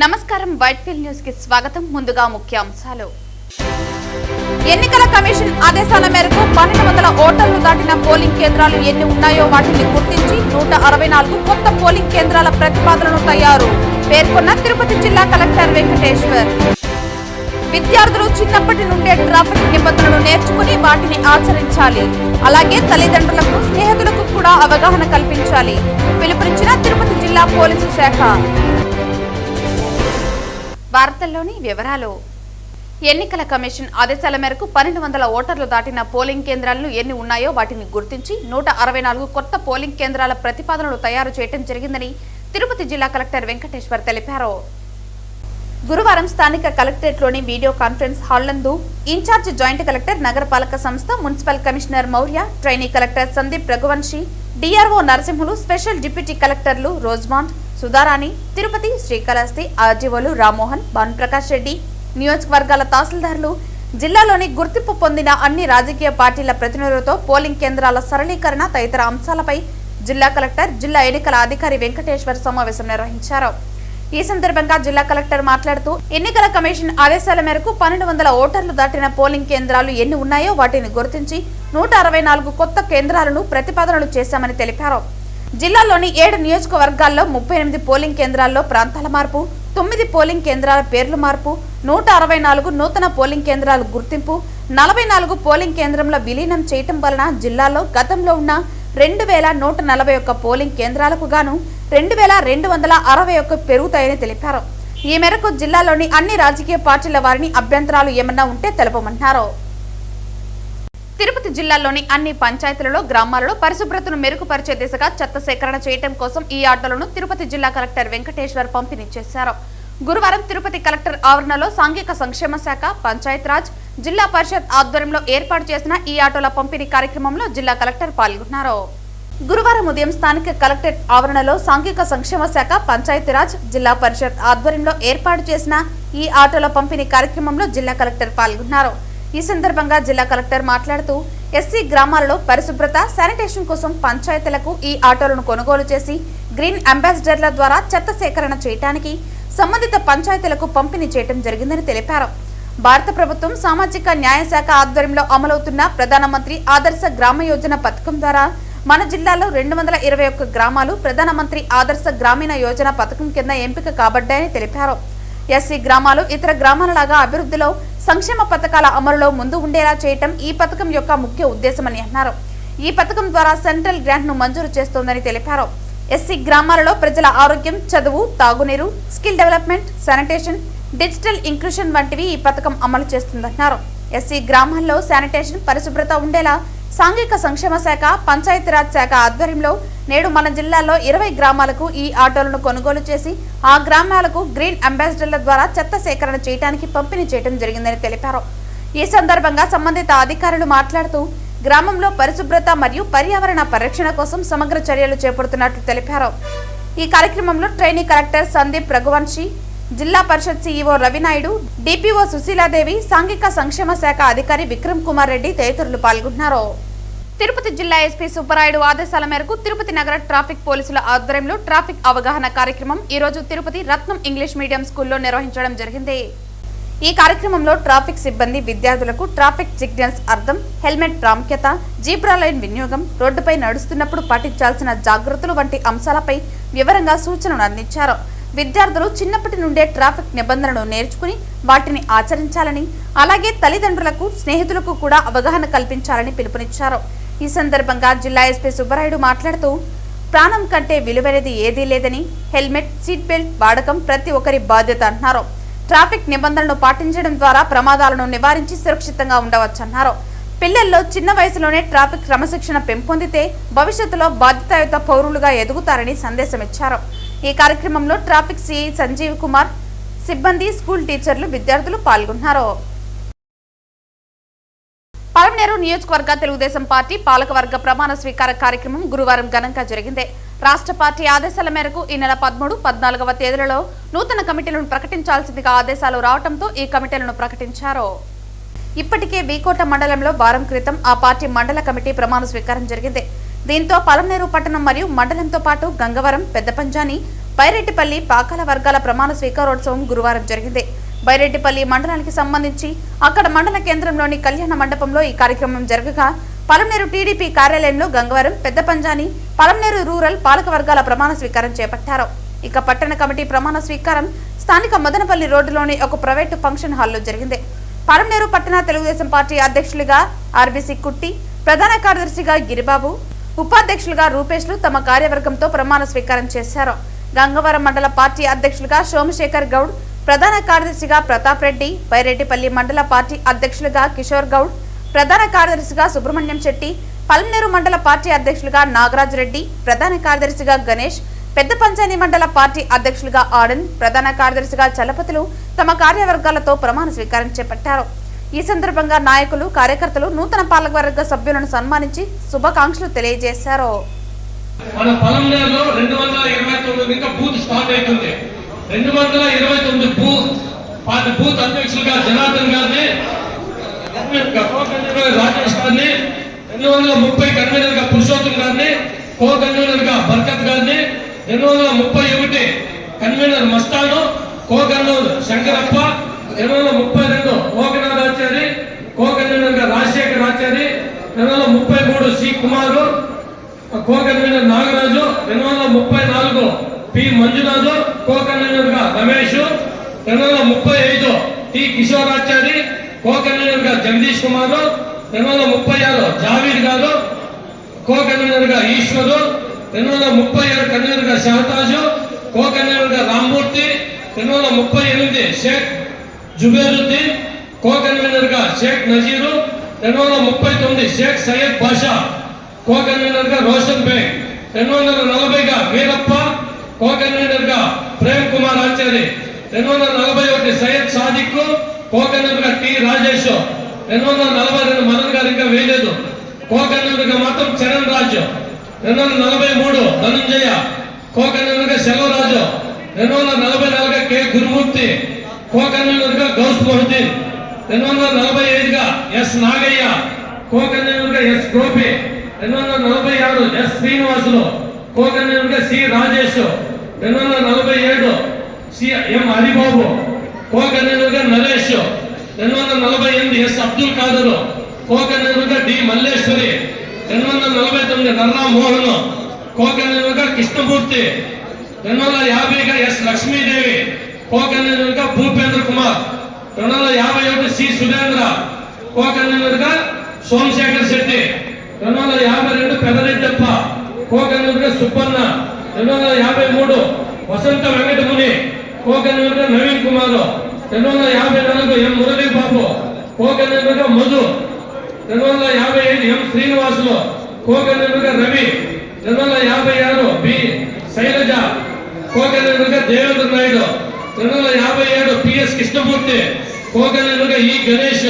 నమస్కారం Whitefield news కి స్వాగతం. ముందుగా ముఖ్యాంశాలు. ఎన్నికల కమిషన్ ఆదేశాల మేరకు 1200 ఓటర్లు దాటిన పోలింగ్ కేంద్రాలు ఎన్ని ఉన్నాయో వాటిని గుర్తించి 164 కొత్త పోలింగ్ కేంద్రాల ప్రతిపాదనను తయారు పేర్కొన్న తిరుపతి జిల్లా కలెక్టర్ వెంకటేశ్వర్. విద్యార్థులు చిన్నప్పటి నుండే ట్రాఫిక్ నిబంధనలు నేర్చుకుని వాటిని ఆచరించాలి. అలాగే తల్లిదండ్రులకు, స్నేహితులకు కూడా అవగాహన కల్పించాలి. పిలుపునిచ్చిన తిరుపతి జిల్లా పోలీసు శాఖ. వార్తల్లోని వివరాలు. ఎన్నికల కమిషన్ ఆదేశాల మేరకు 1200 ఓటర్లు దాటిన పోలింగ్ కేంద్రాలను ఎన్ని ఉన్నాయో వాటిని గుర్తించి 164 కొత్త పోలింగ్ కేంద్రాల ప్రతిపాదనలు తయారు చేయడం జరిగిందని తిరుపతి జిల్లా కలెక్టర్ వెంకటేశ్వర్ తెలిపారు. గురువారం స్థానిక కలెక్టరేట్లోని వీడియో కాన్ఫరెన్స్ హాల్ నందు ఇన్ఛార్జ్ జాయింట్ కలెక్టర్, నగరపాలక సంస్థ, municipal commissioner Maurya, trainee collector Sandeep Raghuvanshi, DRO Narasimhulu, special deputy కలెక్టర్లు రోజ్మాండ్, సుధారాణి, తిరుపతి, శ్రీకాళహస్తి ఆర్జీఓలు రామ్మోహన్, భానుప్రకాష్ రెడ్డి, నియోజకవర్గాల తహసీల్దార్లు, జిల్లాలోని గుర్తింపు పొందిన అన్ని రాజకీయ పార్టీల ప్రతినిధులతో పోలింగ్ కేంద్రాల సరళీకరణ తదితర అంశాలపై జిల్లా కలెక్టర్, జిల్లా ఎన్నికల అధికారి వెంకటేశ్వర్ సమావేశం నిర్వహించారు. ఈ సందర్భంగా జిల్లా కలెక్టర్ మాట్లాడుతూ, ఎన్నికల కమిషన్ ఆదేశాల మేరకు 1200 ఓటర్లు దాటిన పోలింగ్ కేంద్రాలు ఎన్ని ఉన్నాయో వాటిని గుర్తించి 164 కొత్త కేంద్రాలను ప్రతిపాదనలు చేశామని తెలిపారు. జిల్లాలోని 7 నియోజకవర్గాల్లో 38 పోలింగ్ కేంద్రాల్లో ప్రాంతాల మార్పు, 9 పోలింగ్ కేంద్రాల పేర్లు మార్పు, 164 నూతన పోలింగ్ కేంద్రాల గుర్తింపు, 44 పోలింగ్ కేంద్రంలో విలీనం చేయటం వలన జిల్లాలో గతంలో ఉన్న 2141 పోలింగ్ కేంద్రాలకు గాను 2261 పెరుగుతాయని తెలిపారు. ఈ మేరకు జిల్లాలోని అన్ని రాజకీయ పార్టీల వారిని అభ్యంతరాలు ఏమన్నా ఉంటే తెలపమన్నారు. తిరుపతి జిల్లాలోని అన్ని పంచాయతీలలో, గ్రామాలలో పరిశుభ్రతను మెరుగుపరిచే దిశగా చెత్త సేకరణ చేయడం కోసం ఈ ఆటోలను తిరుపతి జిల్లా కలెక్టర్ వెంకటేశ్వర్ పంపిణీ చేశారు. గురువారం తిరుపతి కలెక్టర్ ఆవరణలో సాంఘిక సంక్షేమ శాఖ, పంచాయతీరాజ్, జిల్లా పరిషత్ ఆధ్వర్యంలో ఏర్పాటు చేసిన ఈ ఆటోల పంపిణీ కార్యక్రమంలో జిల్లా కలెక్టర్ పాల్గొన్నారు. గురువారం ఉదయం స్థానిక కలెక్టరేట్ ఆవరణలో సాంఘిక సంక్షేమ శాఖ, పంచాయతీరాజ్, జిల్లా పరిషత్ ఆధ్వర్యంలో ఏర్పాటు చేసిన ఈ ఆటోల పంపిణీ కార్యక్రమంలో జిల్లా కలెక్టర్ పాల్గొన్నారు. ఈ సందర్భంగా జిల్లా కలెక్టర్ మాట్లాడుతూ, ఎస్సీ గ్రామాలలో పరిశుభ్రత, శానిటేషన్ కోసం పంచాయతీలకు ఈ ఆటోలను కొనుగోలు చేసి గ్రీన్ అంబాసిడర్ల ద్వారా చెత్త సేకరణ చేయడానికి సంబంధిత పంచాయతీలకు పంపిణీ చేయడం జరిగిందని తెలిపారు. భారత ప్రభుత్వం సామాజిక న్యాయ శాఖ ఆధ్వర్యంలో అమలవుతున్న ప్రధానమంత్రి ఆదర్శ గ్రామ యోజన పథకం ద్వారా మన జిల్లాలో 221 గ్రామాలు ప్రధానమంత్రి ఆదర్శ గ్రామీణ యోజన పథకం కింద ఎంపిక కాబడ్డాయని తెలిపారు. ఎస్సీ గ్రామాలు ఇతర గ్రామాలలాగా అభివృద్ధిలో, సంక్షేమ పథకాల అమలులో ముందు ఉండేలా చేయటం ఈ పథకం యొక్క ముఖ్య ఉద్దేశమని అన్నారు. ఈ పథకం ద్వారా సెంట్రల్ గ్రాంట్ ను మంజూరు చేస్తోందని తెలిపారు. ఎస్సీ గ్రామాలలో ప్రజల ఆరోగ్యం, చదువు, తాగునీరు, skill development, sanitation, digital inclusion వంటివి ఈ పథకం అమలు చేస్తుందన్నారు. ఎస్సీ గ్రామాల్లో శానిటేషన్, పరిశుభ్రత ఉండేలా సాంఘిక సంక్షేమ శాఖ, పంచాయతీరాజ్ శాఖ ఆధ్వర్యంలో నేడు మన జిల్లాలో 20 గ్రామాలకు ఈ ఆటోలను కొనుగోలు చేసి ఆ గ్రామాలకు గ్రీన్ అంబాసిడర్ల ద్వారా చెత్త సేకరణ చేయడానికి పంపిణీ చేయడం జరిగిందని తెలిపారు. ఈ సందర్భంగా సంబంధిత అధికారులు మాట్లాడుతూ, గ్రామంలో పరిశుభ్రత మరియు పర్యావరణ పరిరక్షణ కోసం సమగ్ర చర్యలు చేపడుతున్నట్లు తెలిపారు. ఈ కార్యక్రమంలో ట్రైనీ కలెక్టర్ సందీప్ రఘువంశీ, జిల్లా పరిషత్ సీఈఓ రవినాయుడు, డిపిఓ సుశీలాదేవి, సాంఘిక సంక్షేమ శాఖ అధికారి విక్రమ్ కుమార్ రెడ్డి తదితరులు పాల్గొన్నారు. తిరుపతి జిల్లా ఎస్పీ సుబ్బరాయుడు ఆదేశాల మేరకు తిరుపతి నగర ట్రాఫిక్ పోలీసుల ఆధ్వర్యంలో ట్రాఫిక్ అవగాహన కార్యక్రమం ఈ రోజు తిరుపతి రత్నం ఇంగ్లీష్ మీడియం స్కూల్లో నిర్వహించడం జరిగింది. ఈ కార్యక్రమంలో ట్రాఫిక్ సిబ్బంది విద్యార్థులకు ట్రాఫిక్ సిగ్నల్స్ అర్థం, హెల్మెట్ ప్రాముఖ్యత, జీబ్రా లైన్ వినియోగం, రోడ్డుపై నడుస్తున్నప్పుడు పాటించాల్సిన జాగ్రత్తలు వంటి అంశాలపై వివరంగా సూచనలు అందించారు. విద్యార్థులు చిన్నప్పటి నుండే ట్రాఫిక్ నిబంధనలను నేర్చుకుని వాటిని ఆచరించాలని, అలాగే తల్లిదండ్రులకు, స్నేహితులకు కూడా అవగాహన కల్పించాలని పిలుపునిచ్చారు. ఈ సందర్భంగా జిల్లా ఎస్పీ సుబ్బరాయుడు మాట్లాడుతూ, ప్రాణం కంటే విలువైనది ఏదీ లేదని, హెల్మెట్, సీట్ బెల్ట్ వాడకం ప్రతి ఒక్కరి బాధ్యత అన్నారు. ట్రాఫిక్ నిబంధనలను పాటించడం ద్వారా ప్రమాదాలను నివారించి సురక్షితంగా ఉండవచ్చన్నారు. పిల్లల్లో చిన్న వయసులోనే ట్రాఫిక్ క్రమశిక్షణ పెంపొందితే భవిష్యత్తులో బాధ్యతాయుత పౌరులుగా ఎదుగుతారని సందేశమిచ్చారు. ఈ కార్యక్రమంలో ట్రాఫిక్ సిఐ సంజీవ్ కుమార్, సిబ్బంది, స్కూల్ టీచర్లు, విద్యార్థులు పాల్గొన్నారు. పలమనేరు నియోజకవర్గ తెలుగుదేశం పార్టీ పాలకవర్గ ప్రమాణ స్వీకార కార్యక్రమం గురువారం ఘనంగా జరిగింది. రాష్ట్ర పార్టీ ఆదేశాల మేరకు ఈ నెల 13, 14వ తేదీలలో నూతన కమిటీలను ప్రకటించాల్సిందిగా ఆదేశాలు రావడంతో ఈ కమిటీలను ప్రకటించారు. ఇప్పటికే వీకోట మండలంలో వారం క్రితం ఆ పార్టీ మండల కమిటీ ప్రమాణ స్వీకారం జరిగింది. దీంతో పలమనేరు పట్టణం మరియు మండలంతో పాటు గంగవరం, పెద్దపంజాని, బైరెడ్డిపల్లి పాకాల వర్గాల ప్రమాణ స్వీకారోత్సవం గురువారం జరిగింది. బైరెడ్డిపల్లి మండలానికి సంబంధించి అక్కడ మండల కేంద్రంలోని కళ్యాణ మండపంలో ఈ కార్యక్రమం జరగగా పలమనేరు టీడీపీ కార్యాలయంలో గంగవరం, పెద్ద పంజాని, పలమనేరు రూరల్ పాలక వర్గాల ప్రమాణ స్వీకారం చేపట్టారు. ఇక పట్టణ కమిటీ ప్రమాణ స్వీకారం స్థానిక మదనపల్లి రోడ్డులోని ఒక ప్రైవేటు ఫంక్షన్ హాల్లో జరిగింది. పలమనేరు పట్టణ తెలుగుదేశం పార్టీ అధ్యక్షులుగా ఆర్బీసీ కుట్టి, ప్రధాన కార్యదర్శిగా గిరిబాబు, ఉపాధ్యక్షులుగా రూపేష్లు తమ కార్యవర్గంతో ప్రమాణ స్వీకారం చేశారు. గంగవరం మండల పార్టీ అధ్యక్షులుగా సోమశేఖర్ గౌడ్, ప్రధాన కార్యదర్శిగా ప్రతాప్ రెడ్డి, బైరెడ్డిపల్లి మండల పార్టీ అధ్యక్షులుగా కిషోర్ గౌడ్, ప్రధాన కార్యదర్శిగా సుబ్రహ్మణ్యం శెట్టి, పలమనేరు మండల పార్టీ అధ్యక్షులుగా నాగరాజ్ రెడ్డి, ప్రధాన కార్యదర్శిగా గణేష్, పెద్ద పంచాయతీ మండల పార్టీ అధ్యక్షులుగా ఆనంద్, ప్రధాన కార్యదర్శిగా చలపతులు తమ కార్యవర్గాలతో ప్రమాణ స్వీకారం చేపట్టారు. ఈ సందర్భంగా నాయకులు, కార్యకర్తలు నూతన పాలకవర్గ సభ్యులను సన్మానించి శుభాకాంక్షలు తెలియజేశారు. మన పలమనేరులో 229 ఇంకా బూత్ స్టార్ట్ అవుతుంది. 229 బూత్ అధ్యక్షులుగా జనార్దన్ గారిని, రాజేష్ గారిని, 230 కన్వీనర్ గా పురుషోత్తం గారిని, కో కన్వీనర్ గా బర్కత్ గారిని, 231 convener Mastan, co convener Shankarappa, 232 Lokanathachari, co convener గా Rajasekhar Achari, 233 C Kumar, co convener Nagaraju, 234 P Manjunath, co convener గా Ramesh, 235 T Kishorachari, co convener గా జగదీష్ కుమార్, 236 జావీద్ గారు, కో కన్వీనర్ గా ఈశ్వరు, 237 కన్వీనర్ గా షహతాజు, కో కన్వీనర్ గా రామ్మూర్తి, 238 షేక్ జుబేరుద్దీన్, కో కన్వీనర్ గా షేక్ నజీరు, 239 షేక్ సయ్యద్ బాషా, కో కన్వీనర్ గా రోషన్ బేగ్, 240 గా వీరప్ప, కో కన్వీనర్ గా ప్రేమ్ కుమార్ ఆచారి, 241 సయ్యద్ సాదిక్, కో కన్వీనర్ గా టి రాజేష్, 242 మదన్ గారు ఇంకా వేయలేదు, కో కన్వీనర్ గా మాత్రం చరణ్ రాజు, 243 ధనంజయ, కో కన్వీనర్ గా సెలవరాజు, 244 గా కె గురుమూర్తి, కో కన్వీనర్ గా గౌస్ మొహద్దీన్, 245 గా ఎస్ నాగయ్య, కో కన్వీనర్ గా S Gopi, 246 S Srinivasulu, co convener గా C Rajesh, 247 C M Haribabu, co convener గా Naresh, 248 S Abdul Khadar, co convener గా D Malleswari, 249 Narra Mohan, co convener గా కృష్ణమూర్తి, 250 గా ఎస్ లక్ష్మీదేవి, కో కన్వీనర్ గా Bhupendra Kumar, 251 C Surendra, co convener గా సోమశేఖర్ శెట్టి, 252 పెదరెడ్డప్ప, కో కన్వీనర్ గా సుబ్బన్న, 253 వసంత వెంకటముని, కో కన్వీనర్ గా Naveen Kumar, 254 M Murali Babu, co convener గా Madhu, 255 M Srinivasulu, co convener గా Ravi, 256 B Sailaja, co convener గా Devendra Naidu, 257 PS Krishnamurthy, co convener గా E Ganesh,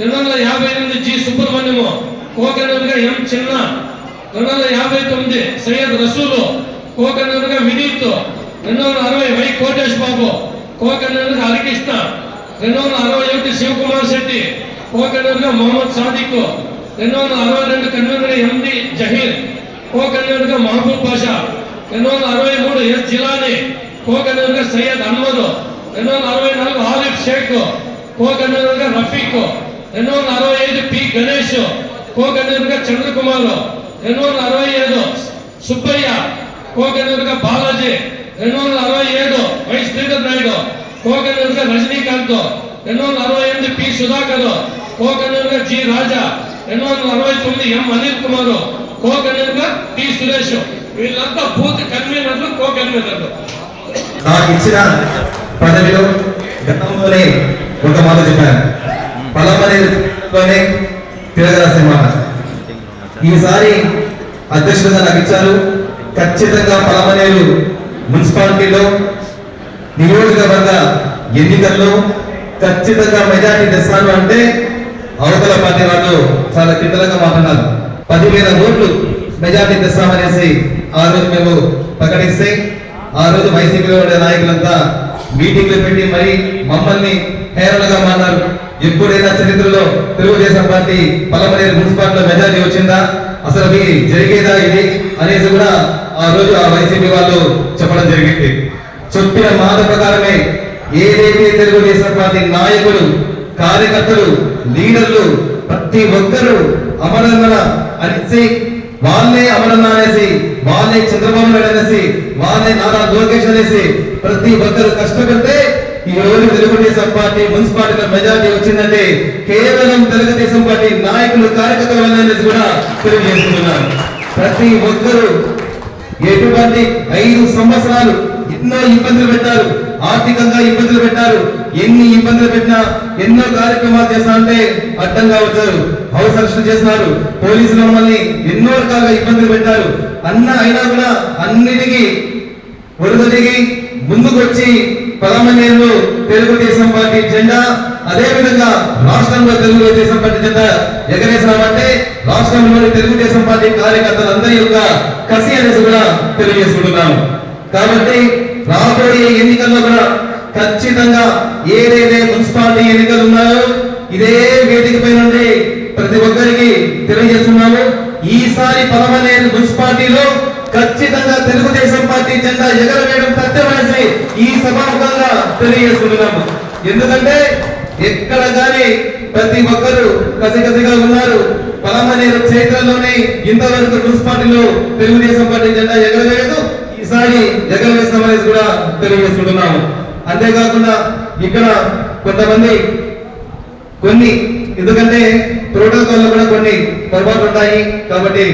258 G Subrahmanyam, co convener గా M Chinna, 259 Syed Rasool, co convener గా Vineeth, 260 Y Kotesh Babu, co convener గా హరికృష్ణ, 261 శివకుమార్ శెట్టి, కో కన్వీనర్ గా మొహమ్మద్ సాదిక్, 262 కన్వీనర్ గా ఎండి జహీర్, కో కన్వీనర్ గా Mahaboob Basha, 263 S Jilani, co convener గా సయ్యద్ అహ్మద్, 264 ఆరిఫ్ షేక్, కో కన్వీనర్ గా Rafiq, 265 P Ganesh, co convener గా చంద్రకుమార్, 267 సుబ్బయ్య, కో కన్వీనర్ గా Balaji, 267 Y Sridhar Naidu, co convener గా Rajinikanth, 268 P Sudhakar, co convener గా G Raja, 269 M Anil Kumar, co convener గా టి సురేష్. వీళ్ళంతా బూత్ కన్వీనర్లు, కో కన్వీనర్లు. నాకు ఇచ్చిన పదవిలో గతంలోనే ఒక మాట చెప్పాను, పలమనేరులోనే తిరగరాసే మాట. ఈసారి అధ్యక్షుడిగా నాకు ఇచ్చారు. ఖచ్చితంగా పలమనేరు మున్సిపాలిటీలో నియోజకవర్గ ఎన్నికల్లో ఖచ్చితంగా మెజార్టీ తెస్తాను అంటే అవతల పార్టీ వాళ్ళు చాలా కిట్టలుగా మాట్లాడారు. 10,000 ఓట్లు మెజార్టీ తెస్తామనేసి ఆ రోజు మేము ప్రకటిస్తే, ఆ రోజు వైసీపీలో ఉండే నాయకులంతా మీటింగ్లు పెట్టి మరి మమ్మల్ని హేళనగా మాట్లాడారు. ఎప్పుడైనా చరిత్రలో తెలుగుదేశం పార్టీ పలమనేరు మున్సిపాలిటీలో మెజార్టీ వచ్చిందా, అసలు జరిగేదా ఇది అనేసి కూడా ఆ రోజు ఆ వైసీపీ వాళ్ళు చెప్పడం జరిగింది. చెప్పిన మాట ప్రకారమే ఏదైతే తెలుగుదేశం పార్టీ నాయకులు, కార్యకర్తలు, లీడర్లు ప్రతి ఒక్కరూ అమరన్న అనేసి, వాళ్ళే అమరన్న అనేసి, వాళ్ళే చంద్రబాబు నాయుడు అనేసి, వాళ్ళే నారా లోకేష్ అనేసి ప్రతి ఒక్కరు కష్టపడితే ఈ రోజు తెలుగుదేశం పార్టీ మున్సిపాలిటీలో మెజారిటీ వచ్చిందంటే కేవలం తెలుగుదేశం పార్టీ నాయకులు, కార్యకర్తలు అనేసి కూడా తెలియజేస్తున్నారు. ప్రతి ఒక్కరూ ఎటువంటి 5 సంవత్సరాలు ఎన్నో ఇబ్బందులు పెట్టారు, ఆర్థికంగా ఇబ్బందులు పెట్టారు. ఎన్ని ఇబ్బందులు పెట్టినా ఎన్నో కార్యక్రమాలు చేస్తారంటే అడ్డంగా వచ్చారు, హౌస్ అరెస్ట్ చేస్తున్నారు, పోలీసులు మమ్మల్ని ఎన్నో రకాలుగా ఇబ్బందులు పెట్టారు. అయినా కూడా అన్నిటికీ ఒడిదిగి ముందుకు వచ్చి పలమనేరులో తెలుగుదేశం పార్టీ జెండా, అదే విధంగా రాష్ట్రంలో తెలుగుదేశం పార్టీ జెండా ఎగరేసామంటే రాష్ట్రంలోని తెలుగుదేశం పార్టీ కార్యకర్తలందరి యొక్క కసి అనేసి కూడా తెలియజేసుకుంటున్నాము. కాబట్టి రాబోయే ఎన్నికల్లో కూడా ఖచ్చితంగా ఏదైతే మున్సిపాలిటీ ఎన్నికలు ఉన్నాయో ఇదే వేదిక పై నుండి ప్రతి ఒక్కరికి తెలియజేస్తున్నాము. ఈసారి పలమనేరు మున్సిపాలిటీలో ఖచ్చితంగా తెలుగుదేశం పార్టీ జెండా ఎగరవేయడం తథ్యమనేసి ఈ సభాముఖంగా తెలియజేస్తున్నాము. ఎందుకంటే ఎక్కడ కానీ ప్రతి ఒక్కరు కసికసిగా ఉన్నారు. పలమనేరు క్షేత్రంలోనే ఇంతవరకు మున్సిపాలిటీలో తెలుగుదేశం పార్టీ జెండా ఎగరవేయదు, ఈసారి ఎగరవేస్తామనేసి కూడా తెలియజేసుకుంటున్నాము. అంతేకాకుండా ఇక్కడ కొంతమంది ఎందుకంటే ప్రోటోకాల్ లో కూడా కొన్ని పొరపాట్లు ఉంటాయి కాబట్టి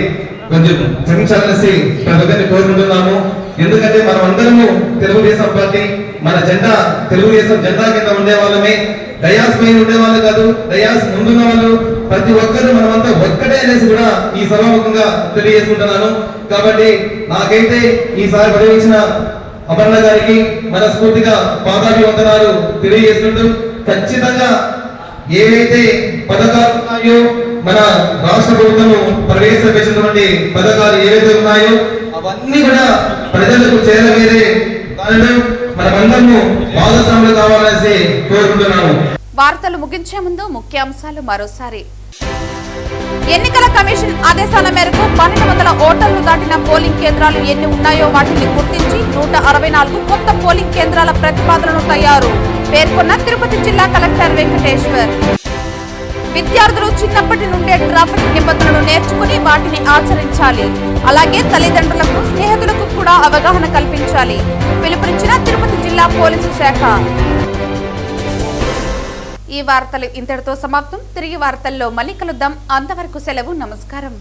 కొంచెం క్షమించాలనేసి ప్రతి ఒక్కరిని కోరుకుంటున్నాము. ఎందుకంటే మనం అందరము తెలుగుదేశం పార్టీ, మన జెండా తెలుగుదేశం జెండా కింద ఉండే వాళ్ళమే, డయాస్ పైన ఉండే వాళ్ళు కాదు, డయాస్ ముందున్న వాళ్ళు ప్రతి ఒక్కరు మనమంతా ఒక్కటే అనేసి కూడా ఈ సభాముఖంగా తెలియజేసుకుంటున్నాను. కాబట్టి నాకైతే ఈసారి పర్యవేక్షణ అమర్ణ గారికి మనస్ఫూర్తిగా పాదాభివందనాలు తెలియజేసుకుంటూ ఖచ్చితంగా ఏవైతే పథకాలు ఉన్నాయో మన రాష్ట్ర ప్రభుత్వం ప్రవేశపెట్టినటువంటి పథకాలు ఏవైతే ఉన్నాయో అవన్నీ కూడా ప్రజలకు చేరవేరే దానిలో మనమందరము భాగస్వాములు కావాలనేసి కోరుకుంటున్నాము. వార్తలు ముగించే ముందు ముఖ్యాంశాలు మరోసారి. ఎన్నికల కమిషన్ ఆదేశాల మేరకు 1200 ఓటర్లు దాటిన పోలింగ్ కేంద్రాలు ఎన్ని ఉన్నాయో వాటిని గుర్తించి 164 కొత్త పోలింగ్ కేంద్రాల ప్రతిపాదనను తయారు పేర్కొన్న తిరుపతి జిల్లా కలెక్టర్ వెంకటేశ్వర్. విద్యార్థులు చిన్నప్పటి నుండే ట్రాఫిక్ నిబంధనలు నేర్చుకుని వాటిని ఆచరించాలి. అలాగే తల్లిదండ్రులకు, స్నేహితులకు కూడా అవగాహన కల్పించాలి. పిలుపునిచ్చిన తిరుపతి జిల్లా పోలీసు శాఖ. ఈ వార్తలు ఇంతటితో సమాప్తం. తిరిగి వార్తల్లో మళ్ళీ కలుద్దాం. అంతవరకు సెలవు. నమస్కారం.